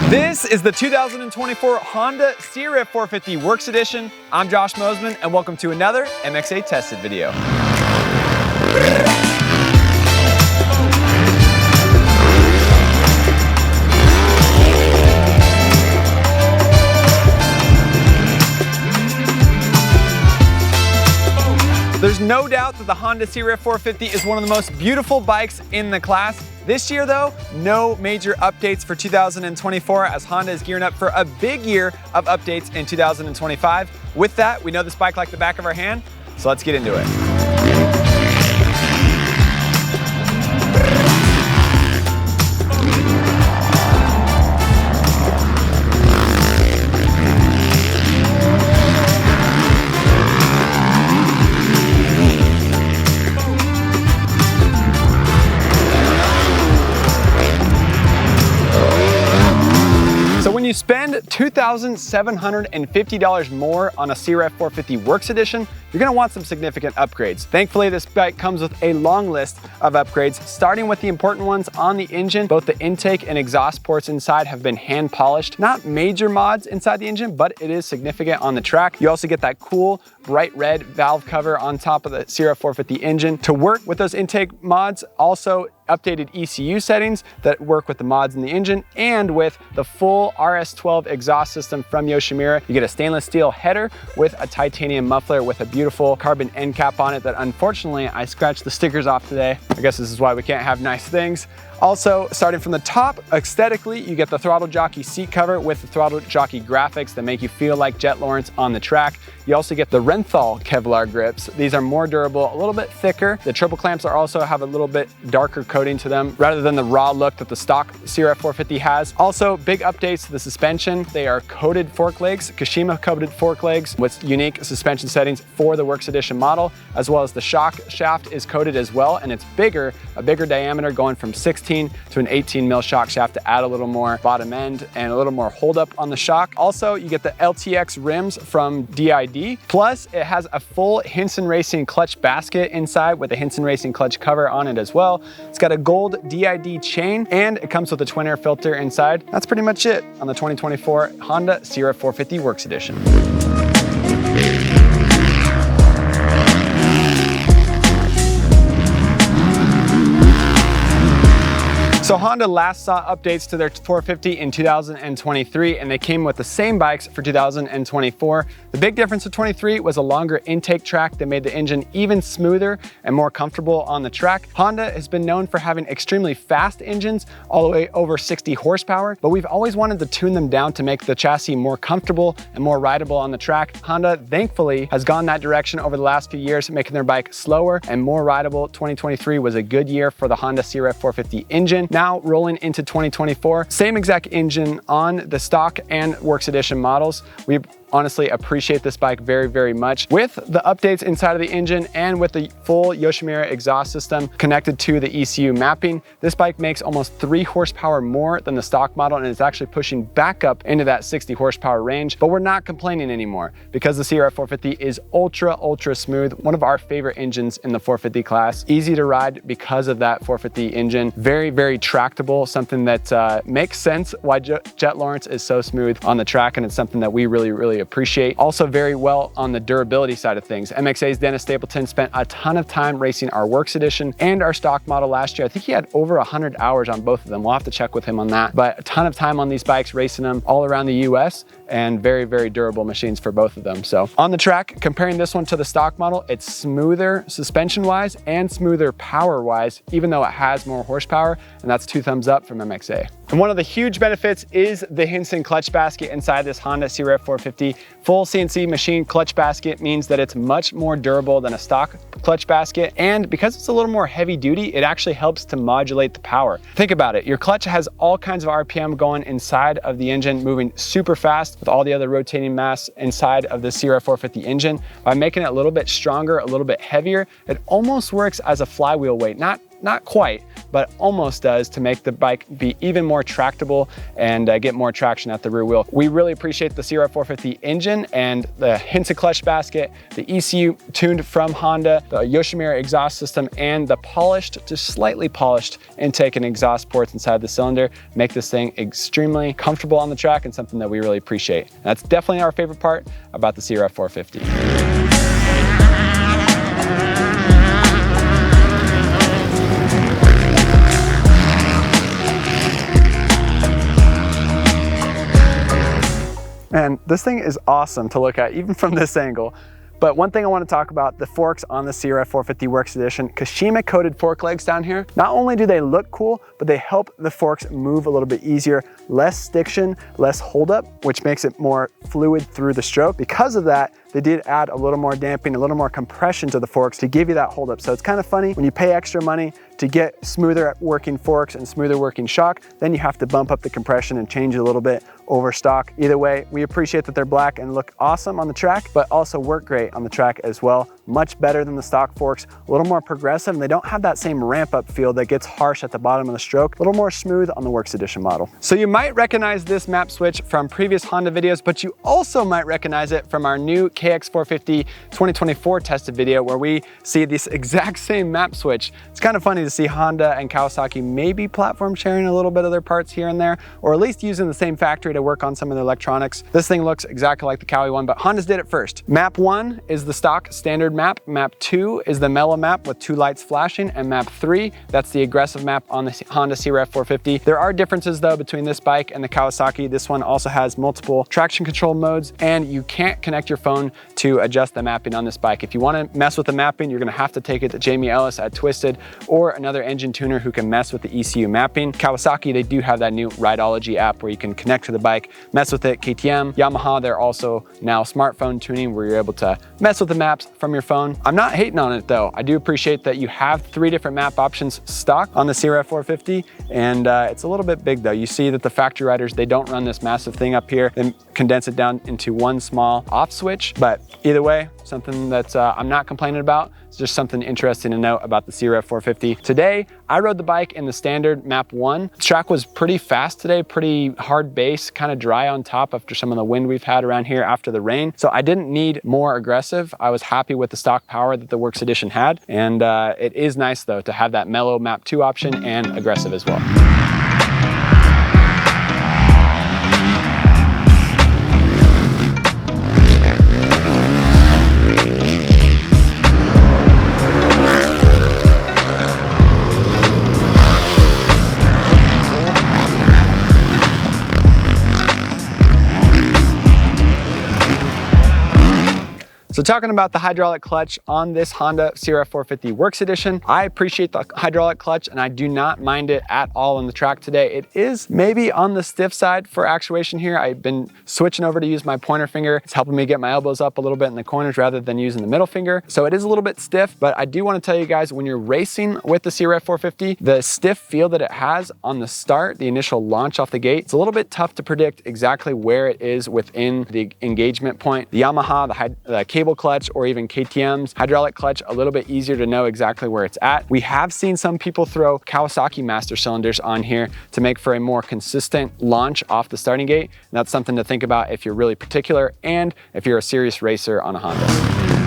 This is the 2024 Honda CRF450 Works Edition. I'm Josh Mosiman, and welcome to another MXA Tested video. There's no doubt that the Honda CRF450 is one of the most beautiful bikes in the class. This year though, no major updates for 2024 as Honda is gearing up for a big year of updates in 2025. With that, we know this bike like the back of our hand, so let's get into it. When you spend $2,750 more on a CRF450 Works Edition, you're gonna want some significant upgrades. Thankfully, this bike comes with a long list of upgrades, starting with the important ones on the engine. Both the intake and exhaust ports inside have been hand polished. Not major mods inside the engine, but it is significant on the track. You also get that cool bright red valve cover on top of the CRF450 engine. To work with those intake mods, also updated ECU settings that work with the mods in the engine, and with the full RS-12 exhaust system from Yoshimura. You get a stainless steel header with a titanium muffler with a beautiful carbon end cap on it that unfortunately I scratched the stickers off today. I guess this is why we can't have nice things. Also, starting from the top, aesthetically, you get the Throttle Jockey seat cover with the Throttle Jockey graphics that make you feel like Jet Lawrence on the track. You also get the Renthal Kevlar grips. These are more durable, a little bit thicker. The triple clamps also have a little bit darker coating to them rather than the raw look that the stock CRF450 has. Also, big updates to the suspension. They are coated fork legs, Kashima coated fork legs with unique suspension settings for the Works Edition model, as well as the shock shaft is coated as well, and it's bigger, a bigger diameter, going from 16 to an 18 mil shock shaft to add a little more bottom end and a little more hold up on the shock. Also, you get the LTX rims from DID, plus it has a full Hinson Racing clutch basket inside with a Hinson Racing clutch cover on it as well. It's got a gold DID chain and it comes with a twin air filter inside. That's pretty much it on the 2024 Honda CRF450 Works Edition. So Honda last saw updates to their 450 in 2023, and they came with the same bikes for 2024. The big difference with 23 was a longer intake track that made the engine even smoother and more comfortable on the track. Honda has been known for having extremely fast engines, all the way over 60 horsepower, but we've always wanted to tune them down to make the chassis more comfortable and more rideable on the track. Honda, thankfully, has gone that direction over the last few years, making their bike slower and more rideable. 2023 was a good year for the Honda CRF450 engine. Now rolling into 2024, same exact engine on the stock and Works Edition models. We honestly appreciate this bike very, very much. With the updates inside of the engine and with the full Yoshimura exhaust system connected to the ECU mapping, this bike makes almost 3 horsepower more than the stock model, and it's actually pushing back up into that 60 horsepower range. But we're not complaining anymore because the CRF450 is ultra smooth, one of our favorite engines in the 450 class. Easy to ride because of that 450 engine. Very tractable, something that makes sense why Jet Lawrence is so smooth on the track, and it's something that we really appreciate. Also very well on the durability side of things. MXA's Dennis Stapleton spent a ton of time racing our Works Edition and our stock model last year. I think he had over 100 hours on both of them. We'll have to check with him on that, but a ton of time on these bikes, racing them all around the US, and very durable machines for both of them. So on the track, comparing this one to the stock model, it's smoother suspension wise and smoother power wise, even though it has more horsepower, and that's 2 thumbs up from MXA. And one of the huge benefits is the Hinson clutch basket inside this Honda CRF450. Full CNC machine clutch basket means that it's much more durable than a stock clutch basket, and because it's a little more heavy duty, it actually helps to modulate the power. Think about it, your clutch has all kinds of RPM going inside of the engine, moving super fast with all the other rotating mass inside of the CRF450 engine. By making it a little bit stronger, a little bit heavier, it almost works as a flywheel weight. Not not quite, but almost does, to make the bike be even more tractable and get more traction at the rear wheel. We really appreciate the CRF450 engine and the Hinson clutch basket, the ECU tuned from Honda, the Yoshimura exhaust system, and the polished, just slightly polished intake and exhaust ports inside the cylinder make this thing extremely comfortable on the track and something that we really appreciate. And that's definitely our favorite part about the CRF450. And this thing is awesome to look at, even from this angle. But one thing I want to talk about, the forks on the CRF450 Works Edition, Kashima coated fork legs down here. Not only do they look cool, but they help the forks move a little bit easier, less stiction, less holdup, which makes it more fluid through the stroke. Because of that, they did add a little more damping, a little more compression to the forks to give you that holdup. So it's kind of funny when you pay extra money to get smoother working forks and smoother working shock, then you have to bump up the compression and change it a little bit over stock. Either way, we appreciate that they're black and look awesome on the track, but also work great on the track as well. Much better than the stock forks, a little more progressive, and they don't have that same ramp up feel that gets harsh at the bottom of the stroke. A little more smooth on the Works Edition model. So you might recognize this map switch from previous Honda videos, but you also might recognize it from our new KX450 2024 tested video, where we see this exact same map switch. It's kind of funny to see Honda and Kawasaki maybe platform sharing a little bit of their parts here and there, or at least using the same factory to work on some of the electronics. This thing looks exactly like the Kawi one, but Honda's did it first. Map 1 is the stock standard map. Map 2 is the mellow map with 2 lights flashing, and map 3, that's the aggressive map on the Honda CRF450. There are differences though between this bike and the Kawasaki. This one also has multiple traction control modes, and you can't connect your phone to adjust the mapping on this bike. If you want to mess with the mapping, you're going to have to take it to Jamie Ellis at Twisted or another engine tuner who can mess with the ECU mapping. Kawasaki, they do have that new Rideology app where you can connect to the bike, mess with it. KTM, Yamaha, they're also now smartphone tuning where you're able to mess with the maps from your phone. I'm not hating on it though. I do appreciate that you have 3 different map options stock on the CRF450, and it's a little bit big though. You see that the factory riders, they don't run this massive thing up here and condense it down into one small off switch, but either way, something that I'm not complaining about. It's just something interesting to note about the CRF450. Today, I rode the bike in the standard map 1. The track was pretty fast today, pretty hard base, kind of dry on top after some of the wind we've had around here after the rain. So I didn't need more aggressive. I was happy with the stock power that the Works Edition had. And it is nice though to have that mellow map 2 option and aggressive as well. So talking about the hydraulic clutch on this Honda CRF450 Works Edition, I appreciate the hydraulic clutch and I do not mind it at all on the track today. It is maybe on the stiff side for actuation here. I've been switching over to use my pointer finger. It's helping me get my elbows up a little bit in the corners rather than using the middle finger. So it is a little bit stiff, but I do want to tell you guys, when you're racing with the CRF450, the stiff feel that it has on the start, the initial launch off the gate, it's a little bit tough to predict exactly where it is within the engagement point. The Yamaha, the cable clutch, or even KTM's hydraulic clutch, a little bit easier to know exactly where it's at. We have seen some people throw Kawasaki master cylinders on here to make for a more consistent launch off the starting gate. And that's something to think about if you're really particular and if you're a serious racer on a Honda.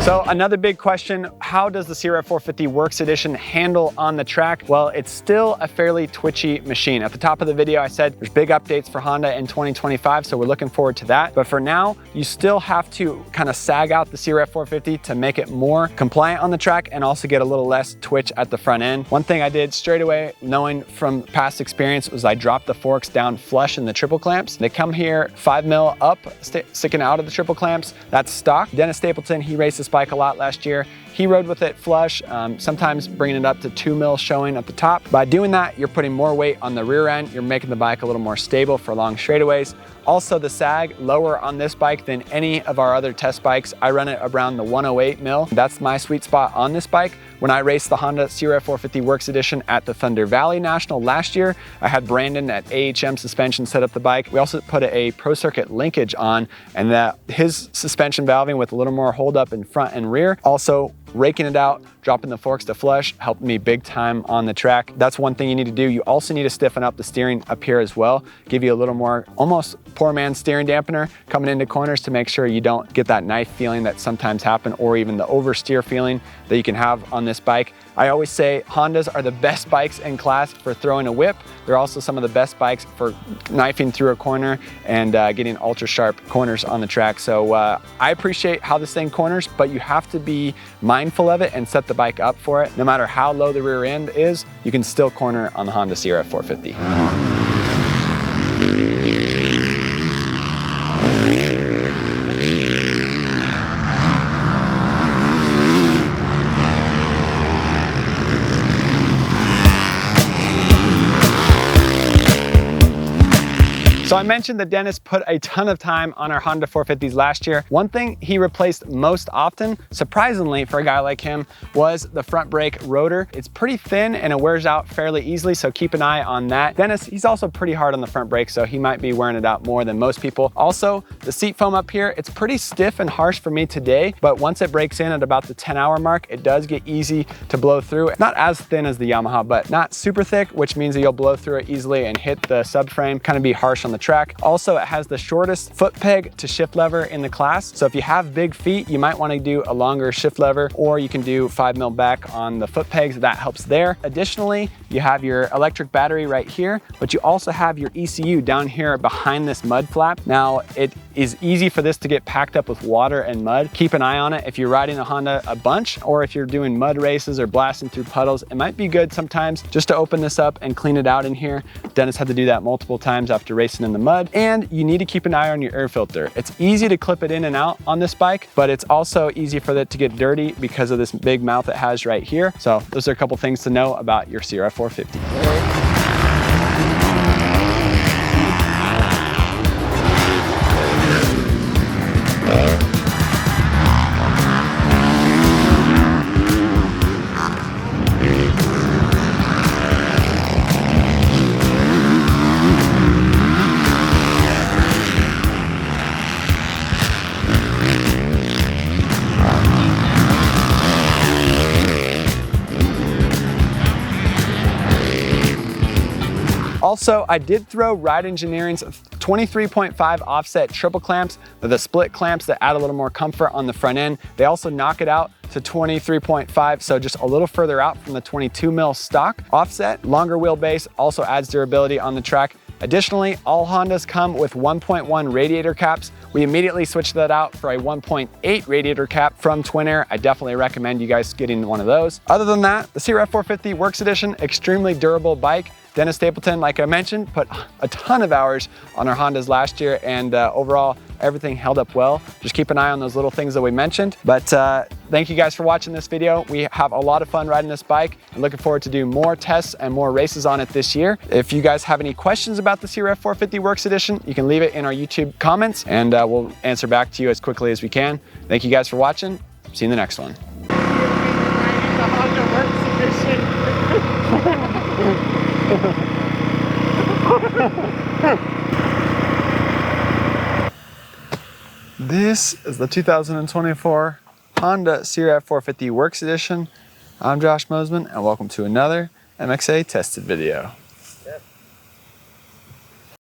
So another big question, how does the CRF450 Works Edition handle on the track? Well, it's still a fairly twitchy machine. At the top of the video, I said there's big updates for Honda in 2025, so we're looking forward to that. But for now, you still have to kind of sag out the CRF450 to make it more compliant on the track and also get a little less twitch at the front end. One thing I did straight away, knowing from past experience, was I dropped the forks down flush in the triple clamps. They come here 5 mil up, sticking out of the triple clamps. That's stock. Dennis Stapleton, he raced this bike a lot last year. He rode with it flush, sometimes bringing it up to 2 mil showing at the top. By doing that, you're putting more weight on the rear end. You're making the bike a little more stable for long straightaways. Also, the sag lower on this bike than any of our other test bikes. I run it around the 108 mil. That's my sweet spot on this bike. When I raced the Honda CRF450 Works Edition at the Thunder Valley National last year, I had Brandon at AHM Suspension set up the bike. We also put a Pro Circuit linkage on, and his suspension valving with a little more hold up in front and rear. Also, raking it out, dropping the forks to flush helped me big time on the track. That's one thing you need to do. You also need to stiffen up the steering up here as well. Give you a little more, almost poor man's steering dampener coming into corners to make sure you don't get that knife feeling that sometimes happen, or even the oversteer feeling that you can have on this bike. I always say Hondas are the best bikes in class for throwing a whip. They're also some of the best bikes for knifing through a corner and getting ultra sharp corners on the track. So I appreciate how this thing corners, but you have to be mindful of it and set the bike up for it. No matter how low the rear end is, you can still corner on the Honda CRF450. So I mentioned that Dennis put a ton of time on our Honda 450s last year. One thing he replaced most often, surprisingly for a guy like him, was the front brake rotor. It's pretty thin and it wears out fairly easily, so keep an eye on that. Dennis, he's also pretty hard on the front brake, so he might be wearing it out more than most people. Also, the seat foam up here, it's pretty stiff and harsh for me today, but once it breaks in at about the 10-hour mark, it does get easy to blow through. Not as thin as the Yamaha, but not super thick, which means that you'll blow through it easily and hit the subframe, kind of be harsh on the track. Also, it has the shortest foot peg to shift lever in the class. So if you have big feet, you might want to do a longer shift lever, or you can do 5 mil back on the foot pegs. That helps there. Additionally, you have your electric battery right here, but you also have your ECU down here behind this mud flap. Now, it is easy for this to get packed up with water and mud. Keep an eye on it. If you're riding a Honda a bunch, or if you're doing mud races or blasting through puddles, it might be good sometimes just to open this up and clean it out in here. Dennis had to do that multiple times after racing in the mud. And you need to keep an eye on your air filter. It's easy to clip it in and out on this bike, but it's also easy for it to get dirty because of this big mouth it has right here. So those are a couple things to know about your CRF450. Also, I did throw Ride Engineering's 23.5 offset triple clamps. They're the split clamps that add a little more comfort on the front end. They also knock it out to 23.5, so just a little further out from the 22 mil stock offset. Longer wheelbase also adds durability on the track. Additionally, all Hondas come with 1.1 radiator caps. We immediately switched that out for a 1.8 radiator cap from Twin Air. I definitely recommend you guys getting one of those. Other than that, the CRF450 Works Edition, extremely durable bike. Dennis Stapleton, like I mentioned, put a ton of hours on our Hondas last year, and overall, everything held up well. Just keep an eye on those little things that we mentioned. But thank you guys for watching this video. We have a lot of fun riding this bike and looking forward to do more tests and more races on it this year. If you guys have any questions about the CRF450 Works Edition, you can leave it in our YouTube comments and we'll answer back to you as quickly as we can. Thank you guys for watching. See you in the next one. This is the 2024 Honda CRF450 Works Edition. I'm Josh Mosiman, and welcome to another MXA Tested video.